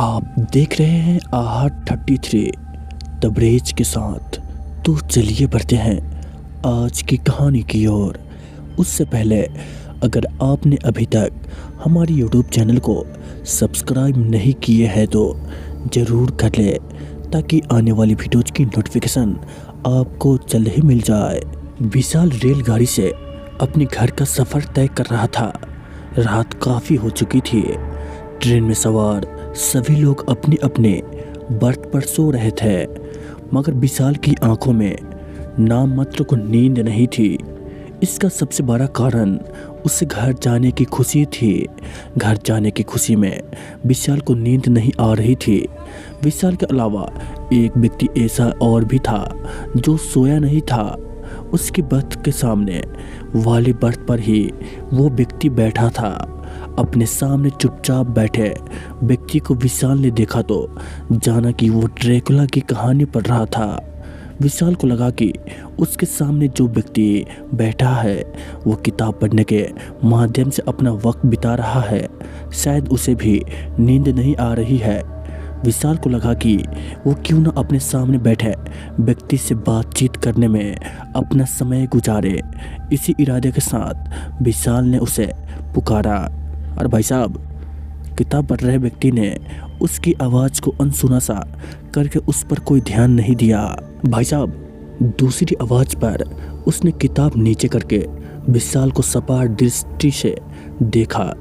आप देख रहे हैं AHA33 तबरेज के साथ। तो चलिए बढ़ते हैं आज की कहानी की ओर। उससे पहले अगर आपने अभी तक हमारी YouTube चैनल को सब्सक्राइब नहीं किए हैं तो ज़रूर कर ले, ताकि आने वाली वीडियोज़ की नोटिफिकेशन आपको जल्द ही मिल जाए। विशाल रेलगाड़ी से अपने घर का सफ़र तय कर रहा था। रात काफ़ी हो चुकी थी। ट्रेन में सवार सभी लोग अपने अपने बर्थ पर सो रहे थे, मगर विशाल की आंखों में नाम मात्र को नींद नहीं थी। इसका सबसे बड़ा कारण उसे घर जाने की खुशी थी। घर जाने की खुशी में विशाल को नींद नहीं आ रही थी। विशाल के अलावा एक व्यक्ति ऐसा और भी था जो सोया नहीं था। उसकी बर्थ के सामने वाली बर्थ पर ही वो व्यक्ति बैठा था। अपने सामने चुपचाप बैठे व्यक्ति को विशाल ने देखा तो जाना कि वो ड्रैकुला की कहानी पढ़ रहा था। विशाल को लगा कि उसके सामने जो व्यक्ति बैठा है वो किताब पढ़ने के माध्यम से अपना वक्त बिता रहा है। शायद उसे भी नींद नहीं आ रही है। विशाल को लगा कि वो क्यों न अपने सामने बैठे व्यक्ति से बातचीत करने में अपना समय गुजारे। इसी इरादे के साथ विशाल ने उसे पुकारा। और भाई साहब, किताब पढ़ रहे व्यक्ति ने उसकी आवाज़ को अनसुना सा करके उस पर कोई ध्यान नहीं दिया। भाई साहब, दूसरी आवाज़ पर उसने किताब नीचे करके विशाल को सपाट दृष्टि से देखा।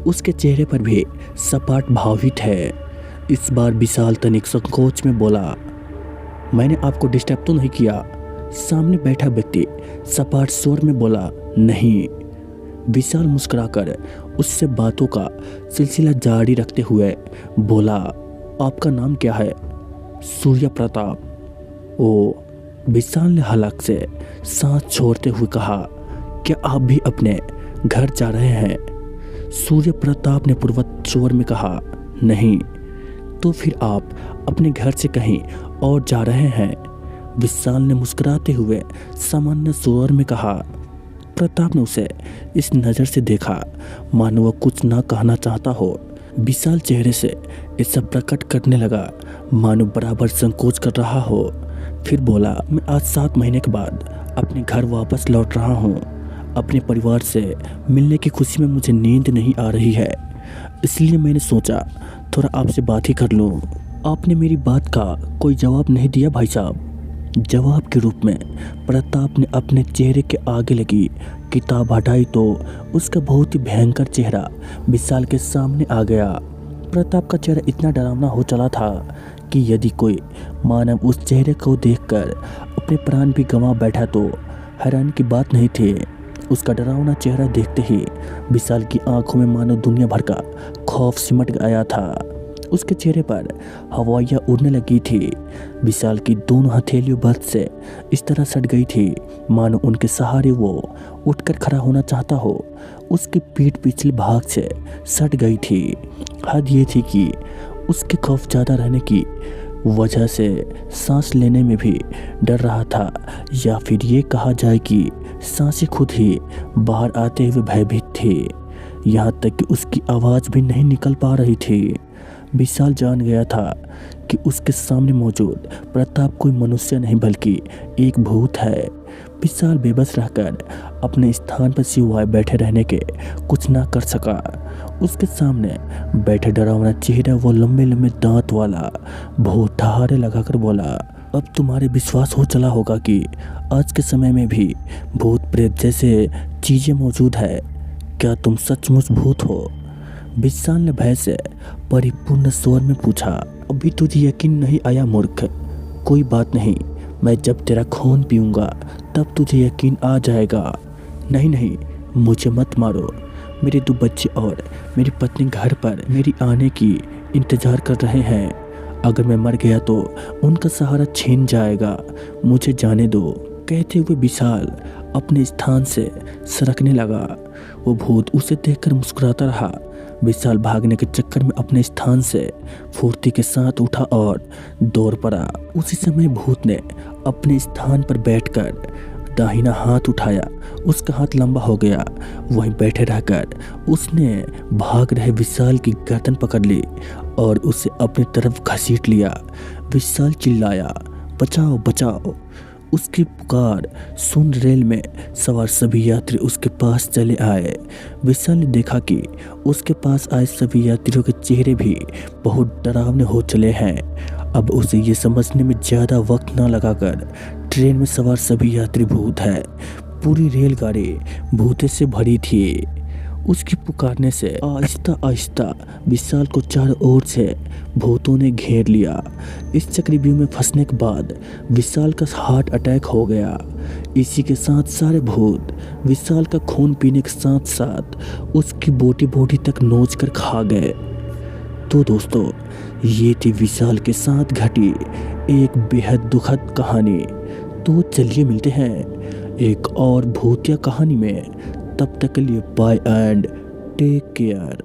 उसके चेहरे पर भी सपाट भाव ही थे। इस बार विशाल तनिक संकोच में बोला, मैंने आपको डिस्टर्ब तो नहीं किया? सामने बैठा व्यक्ति सपाट स्वर में बोला, नहीं। विशाल मुस्कुराकर उससे बातों का सिलसिला जारी रखते हुए बोला, आपका नाम क्या है? सूर्य प्रताप। ओ, विशाल ने हलक से सांस छोड़ते हुए कहा, क्या आप भी अपने घर जा रहे हैं? सूर्य प्रताप ने पूर्वत स्वर में कहा, नहीं। तो फिर आप अपने घर से कहीं और जा रहे हैं? विशाल ने मुस्कुराते हुए सामान्य स्वर में कहा। प्रताप ने उसे इस नज़र से देखा मानो वह कुछ ना कहना चाहता हो। विशाल चेहरे से ऐसा प्रकट करने लगा मानो बराबर संकोच कर रहा हो। फिर बोला, मैं आज 7 महीने के बाद अपने घर वापस लौट रहा हूँ। अपने परिवार से मिलने की खुशी में मुझे नींद नहीं आ रही है, इसलिए मैंने सोचा थोड़ा आपसे बात ही कर लूँ। आपने मेरी बात का कोई जवाब नहीं दिया भाई साहब। जवाब के रूप में प्रताप ने अपने चेहरे के आगे लगी किताब हटाई तो उसका बहुत ही भयंकर चेहरा विशाल के सामने आ गया। प्रताप का चेहरा इतना डरावना हो चला था कि यदि कोई मानव उस चेहरे को देखकर अपने प्राण भी गंवा बैठा तो हैरान की बात नहीं थी। उसका डरावना चेहरा देखते ही विशाल की आंखों में मानो दुनिया भर का खौफ सिमट गया था। उसके चेहरे पर हवाइयाँ उड़ने लगी थी। विशाल की दोनों हथेलियों बर्थ से इस तरह सट गई थी मानो उनके सहारे वो उठकर खड़ा होना चाहता हो। उसकी पीठ पिछले भाग से सट गई थी। हद ये थी कि उसके खौफ ज़्यादा रहने की वजह से सांस लेने में भी डर रहा था, या फिर ये कहा जाए कि सांसें खुद ही बाहर आते हुए भयभीत थी। यहाँ तक कि उसकी आवाज़ भी नहीं निकल पा रही थी। विशाल जान गया था कि उसके सामने मौजूद प्रताप कोई मनुष्य नहीं बल्कि एक भूत है। विशाल बेबस रहकर अपने स्थान पर सिवाय बैठे रहने के कुछ ना कर सका। उसके सामने बैठे डरावना चेहरा वो लंबे लंबे दांत वाला भूत ठहारे लगाकर बोला, अब तुम्हारे विश्वास हो चला होगा कि आज के समय में भी भूत प्रेत जैसे चीज़ें मौजूद है। क्या तुम सचमुच भूत हो? विशाल ने भय से परिपूर्ण स्वर में पूछा। अभी तुझे यकीन नहीं आया मूर्ख? कोई बात नहीं, मैं जब तेरा खून पीऊँगा तब तुझे यकीन आ जाएगा। नहीं नहीं, मुझे मत मारो। मेरे 2 बच्चे और मेरी पत्नी घर पर मेरी आने की इंतज़ार कर रहे हैं। अगर मैं मर गया तो उनका सहारा छीन जाएगा। मुझे जाने दो। कहते हुए विशाल अपने स्थान से सरकने लगा। वो भूत उसे देखकर मुस्कुराता रहा। विशाल भागने के चक्कर में अपने स्थान से फुर्ती के साथ उठा और दौड़ पड़ा। उसी समय भूत ने अपने स्थान पर बैठकर दाहिना हाथ उठाया। उसका हाथ लंबा हो गया। वहीं बैठे रहकर उसने भाग रहे विशाल की गर्दन पकड़ ली और उसे अपनी तरफ घसीट लिया। विशाल चिल्लाया, बचाओ बचाओ। उसकी पुकार सुन रेल में सवार सभी यात्री उसके पास चले आए। विशाल ने देखा कि उसके पास आए सभी यात्रियों के चेहरे भी बहुत डरावने हो चले हैं। अब उसे ये समझने में ज़्यादा वक्त न लगाकर ट्रेन में सवार सभी यात्री भूत हैं। पूरी रेलगाड़ी भूते से भरी थी। उसकी पुकारने से आहिस्ता आहिस्ता विशाल को चारों ओर से भूतों ने घेर लिया। इस चक्रव्यूह में फंसने के बाद विशाल का हार्ट अटैक हो गया। इसी के साथ सारे भूत विशाल का खून पीने के साथ साथ उसकी बोटी बोटी तक नोच कर खा गए। तो दोस्तों, ये थी विशाल के साथ घटी एक बेहद दुखद कहानी। तो चलिए मिलते हैं एक और भूतिया कहानी में। तब तक के लिए बाय एंड टेक केयर।